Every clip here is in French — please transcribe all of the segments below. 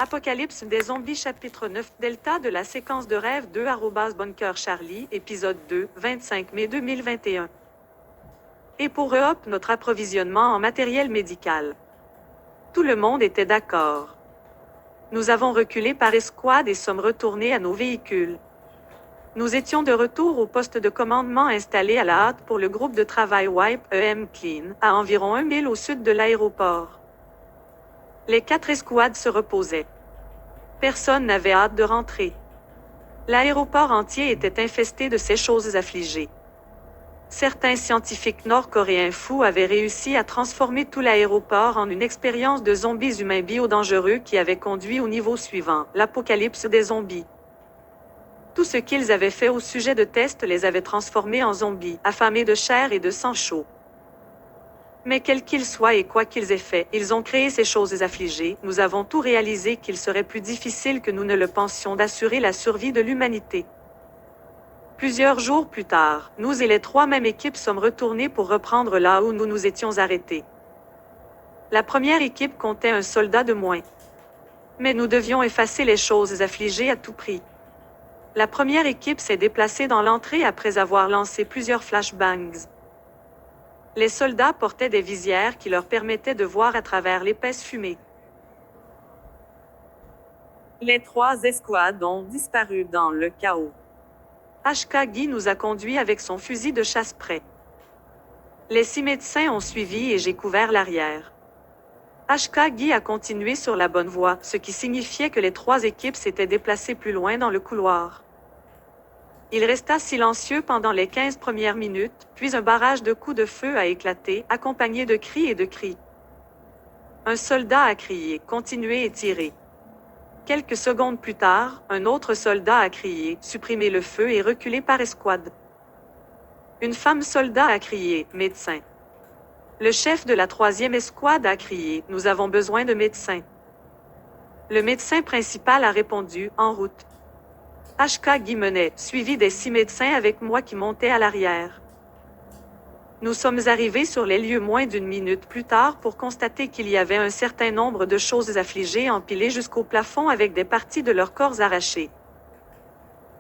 Apocalypse des zombies chapitre 9 Delta de la séquence de rêve 2 @Bunker Charlie épisode 2 25 mai 2021. Et pour Europe notre approvisionnement en matériel médical. Tout le monde était d'accord. Nous avons reculé par escouade et sommes retournés à nos véhicules. Nous étions de retour au poste de commandement installé à la hâte pour le groupe de travail Wipe EM Clean, à environ 1 mille au sud de l'aéroport. Les 4 escouades se reposaient. Personne n'avait hâte de rentrer. L'aéroport entier était infesté de ces choses affligées. Certains scientifiques nord-coréens fous avaient réussi à transformer tout l'aéroport en une expérience de zombies humains bio-dangereux qui avait conduit au niveau suivant, l'apocalypse des zombies. Tout ce qu'ils avaient fait au sujet de tests les avait transformés en zombies, affamés de chair et de sang chaud. Mais quels qu'ils soient et quoi qu'ils aient fait, ils ont créé ces choses affligées, nous avons tout réalisé qu'il serait plus difficile que nous ne le pensions d'assurer la survie de l'humanité. Plusieurs jours plus tard, nous et les 3 mêmes équipes sommes retournés pour reprendre là où nous nous étions arrêtés. La première équipe comptait un soldat de moins. Mais nous devions effacer les choses affligées à tout prix. La première équipe s'est déplacée dans l'entrée après avoir lancé plusieurs flashbangs. Les soldats portaient des visières qui leur permettaient de voir à travers l'épaisse fumée. Les 3 escouades ont disparu dans le chaos. HK nous a conduits avec son fusil de chasse prêt. Les 6 médecins ont suivi et j'ai couvert l'arrière. HK a continué sur la bonne voie, ce qui signifiait que les 3 équipes s'étaient déplacées plus loin dans le couloir. Il resta silencieux pendant les 15 premières minutes, puis un barrage de coups de feu a éclaté, accompagné de cris et de cris. Un soldat a crié « Continuez et tirez ». Quelques secondes plus tard, un autre soldat a crié « Supprimez le feu et reculez par escouade ». Une femme soldat a crié « Médecin ». Le chef de la 3e escouade a crié « Nous avons besoin de médecins ». Le médecin principal a répondu « En route ». HK menait, suivi des 6 médecins avec moi qui montaient à l'arrière. Nous sommes arrivés sur les lieux moins d'1 minute plus tard pour constater qu'il y avait un certain nombre de choses affligées empilées jusqu'au plafond avec des parties de leurs corps arrachées.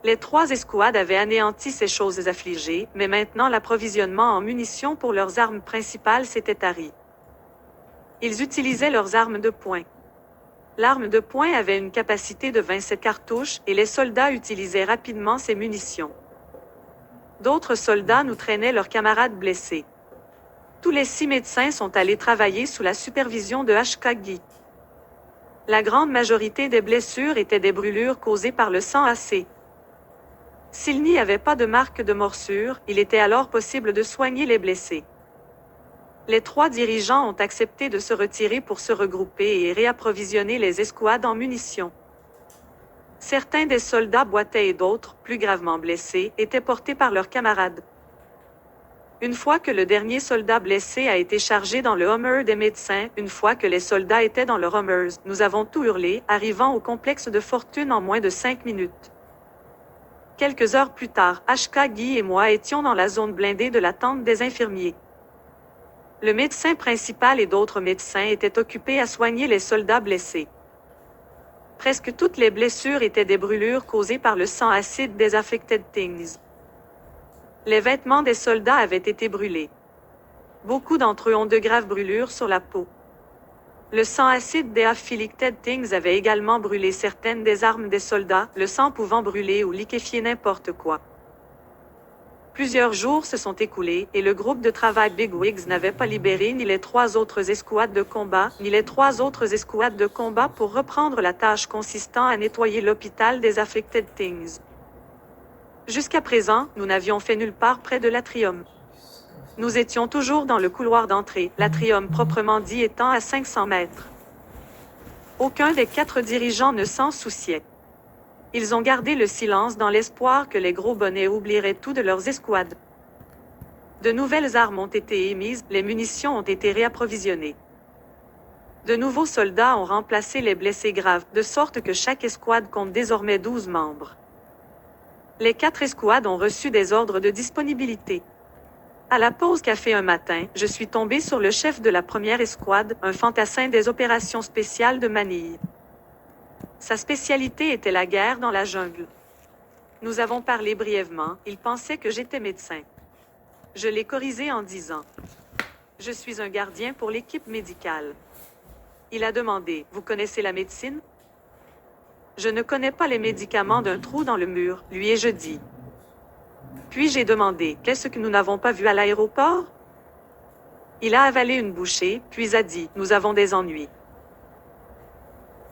Les 3 escouades avaient anéanti ces choses affligées, mais maintenant l'approvisionnement en munitions pour leurs armes principales s'était tari. Ils utilisaient leurs armes de poing. L'arme de poing avait une capacité de 27 cartouches et les soldats utilisaient rapidement ces munitions. D'autres soldats nous traînaient leurs camarades blessés. Tous les 6 médecins sont allés travailler sous la supervision de HK. La grande majorité des blessures étaient des brûlures causées par le sang AC. S'il n'y avait pas de marque de morsure, il était alors possible de soigner les blessés. Les 3 dirigeants ont accepté de se retirer pour se regrouper et réapprovisionner les escouades en munitions. Certains des soldats boitaient et d'autres, plus gravement blessés, étaient portés par leurs camarades. Une fois que le dernier soldat blessé a été chargé dans le Hummer des médecins, une fois que les soldats étaient dans leurs Hummers, nous avons tout hurlé, arrivant au complexe de fortune en moins de 5 minutes. Quelques heures plus tard, HK et moi étions dans la zone blindée de la tente des infirmiers. Le médecin principal et d'autres médecins étaient occupés à soigner les soldats blessés. Presque toutes les blessures étaient des brûlures causées par le sang acide des Afflicted Things. Les vêtements des soldats avaient été brûlés. Beaucoup d'entre eux ont de graves brûlures sur la peau. Le sang acide des Afflicted Things avait également brûlé certaines des armes des soldats, le sang pouvant brûler ou liquéfier n'importe quoi. Plusieurs jours se sont écoulés et le groupe de travail Big Wigs n'avait pas libéré ni les 3 autres escouades de combat, ni les 3 autres escouades de combat pour reprendre la tâche consistant à nettoyer l'hôpital des Afflicted Things. Jusqu'à présent, nous n'avions fait nulle part près de l'atrium. Nous étions toujours dans le couloir d'entrée, l'atrium proprement dit étant à 500 mètres. Aucun des 4 dirigeants ne s'en souciait. Ils ont gardé le silence dans l'espoir que les gros bonnets oublieraient tout de leurs escouades. De nouvelles armes ont été émises, les munitions ont été réapprovisionnées. De nouveaux soldats ont remplacé les blessés graves, de sorte que chaque escouade compte désormais 12 membres. Les 4 escouades ont reçu des ordres de disponibilité. À la pause café un matin, je suis tombé sur le chef de la première escouade, un fantassin des opérations spéciales de Manille. Sa spécialité était la guerre dans la jungle. Nous avons parlé brièvement, il pensait que j'étais médecin. Je l'ai corrigé en disant « Je suis un gardien pour l'équipe médicale ». Il a demandé « Vous connaissez la médecine ?» Je ne connais pas les médicaments d'un trou dans le mur, lui ai-je dit. Puis j'ai demandé « Qu'est-ce que nous n'avons pas vu à l'aéroport ?» Il a avalé une bouchée, puis a dit « Nous avons des ennuis. »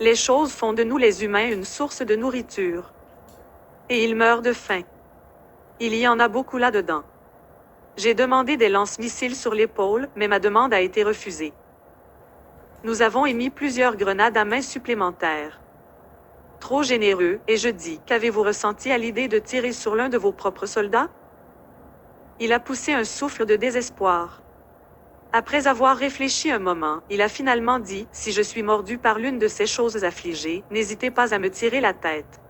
Les choses font de nous les humains une source de nourriture. Et ils meurent de faim. Il y en a beaucoup là-dedans. J'ai demandé des lance-missiles sur l'épaule, mais ma demande a été refusée. Nous avons émis plusieurs grenades à main supplémentaires. Trop généreux, et je dis, qu'avez-vous ressenti à l'idée de tirer sur l'un de vos propres soldats? Il a poussé un souffle de désespoir. Après avoir réfléchi un moment, il a finalement dit, si je suis mordu par l'une de ces choses affligées, n'hésitez pas à me tirer la tête.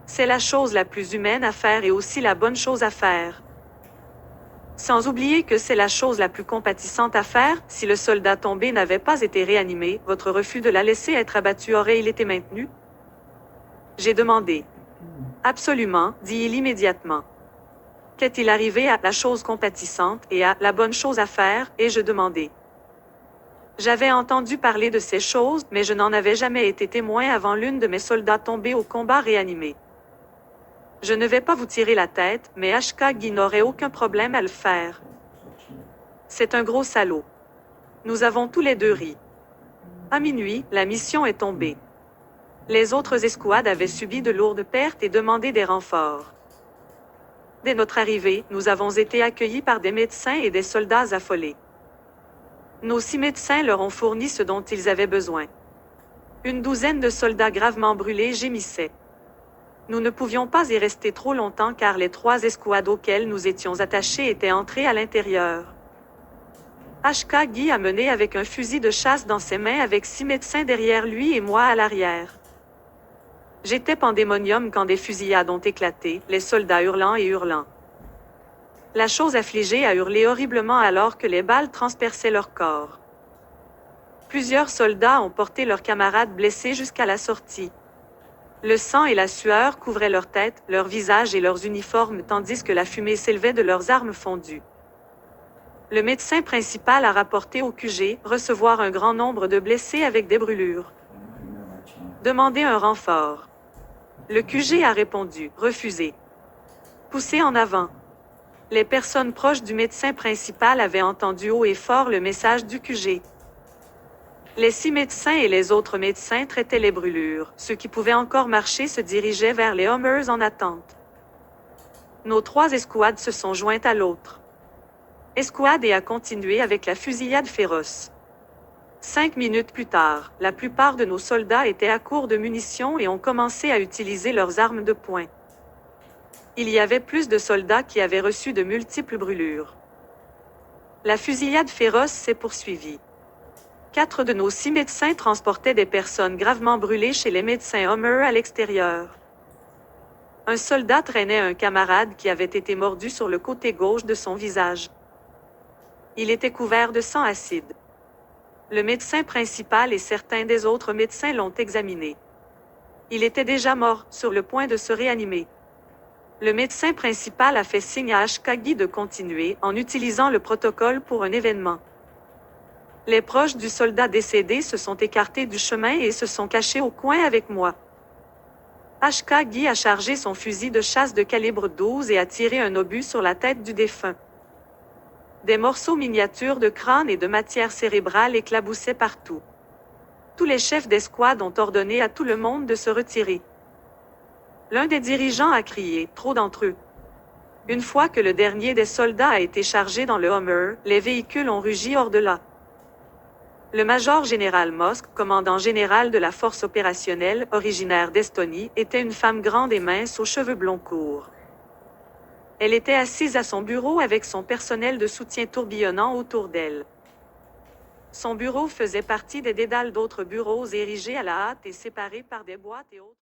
C'est la chose la plus humaine à faire et aussi la bonne chose à faire. Sans oublier que c'est la chose la plus compatissante à faire, si le soldat tombé n'avait pas été réanimé, votre refus de la laisser être abattue aurait-il été maintenu? J'ai demandé. Absolument, dit-il immédiatement. Qu'est-il arrivé à la chose compatissante et à la bonne chose à faire, ai-je demandé. J'avais entendu parler de ces choses, mais je n'en avais jamais été témoin avant l'une de mes soldats tombés au combat réanimé. Je ne vais pas vous tirer la tête, mais Ashka-gi n'aurait aucun problème à le faire. C'est un gros salaud. Nous avons tous les deux ri. À minuit, la mission est tombée. Les autres escouades avaient subi de lourdes pertes et demandé des renforts. Dès notre arrivée, nous avons été accueillis par des médecins et des soldats affolés. Nos 6 médecins leur ont fourni ce dont ils avaient besoin. Une douzaine de soldats gravement brûlés gémissaient. Nous ne pouvions pas y rester trop longtemps car les 3 escouades auxquelles nous étions attachés étaient entrées à l'intérieur. Ashka-gi a mené avec un fusil de chasse dans ses mains avec 6 médecins derrière lui et moi à l'arrière. J'étais pandémonium quand des fusillades ont éclaté, les soldats hurlant et hurlant. La chose affligée a hurlé horriblement alors que les balles transperçaient leur corps. Plusieurs soldats ont porté leurs camarades blessés jusqu'à la sortie. Le sang et la sueur couvraient leurs têtes, leurs visages et leurs uniformes tandis que la fumée s'élevait de leurs armes fondues. Le médecin principal a rapporté au QG recevoir un grand nombre de blessés avec des brûlures. Demandez un renfort. Le QG a répondu, refusé. Poussé en avant. Les personnes proches du médecin principal avaient entendu haut et fort le message du QG. Les 6 médecins et les autres médecins traitaient les brûlures. Ceux qui pouvaient encore marcher se dirigeaient vers les Hummers en attente. Nos 3 escouades se sont jointes à l'autre. Escouade et a continué avec la fusillade féroce. 5 minutes plus tard, la plupart de nos soldats étaient à court de munitions et ont commencé à utiliser leurs armes de poing. Il y avait plus de soldats qui avaient reçu de multiples brûlures. La fusillade féroce s'est poursuivie. 4 de nos 6 médecins transportaient des personnes gravement brûlées chez les médecins Hummer à l'extérieur. Un soldat traînait un camarade qui avait été mordu sur le côté gauche de son visage. Il était couvert de sang acide. Le médecin principal et certains des autres médecins l'ont examiné. Il était déjà mort, sur le point de se réanimer. Le médecin principal a fait signe à Ashka-gi de continuer en utilisant le protocole pour un événement. Les proches du soldat décédé se sont écartés du chemin et se sont cachés au coin avec moi. Ashka-gi a chargé son fusil de chasse de calibre 12 et a tiré un obus sur la tête du défunt. Des morceaux miniatures de crâne et de matière cérébrale éclaboussaient partout. Tous les chefs d'escouade ont ordonné à tout le monde de se retirer. L'un des dirigeants a crié, trop d'entre eux. Une fois que le dernier des soldats a été chargé dans le Hummer, les véhicules ont rugi hors de là. Le major général Mosk, commandant général de la force opérationnelle, originaire d'Estonie, était une femme grande et mince aux cheveux blonds courts. Elle était assise à son bureau avec son personnel de soutien tourbillonnant autour d'elle. Son bureau faisait partie des dédales d'autres bureaux érigés à la hâte et séparés par des boîtes et autres.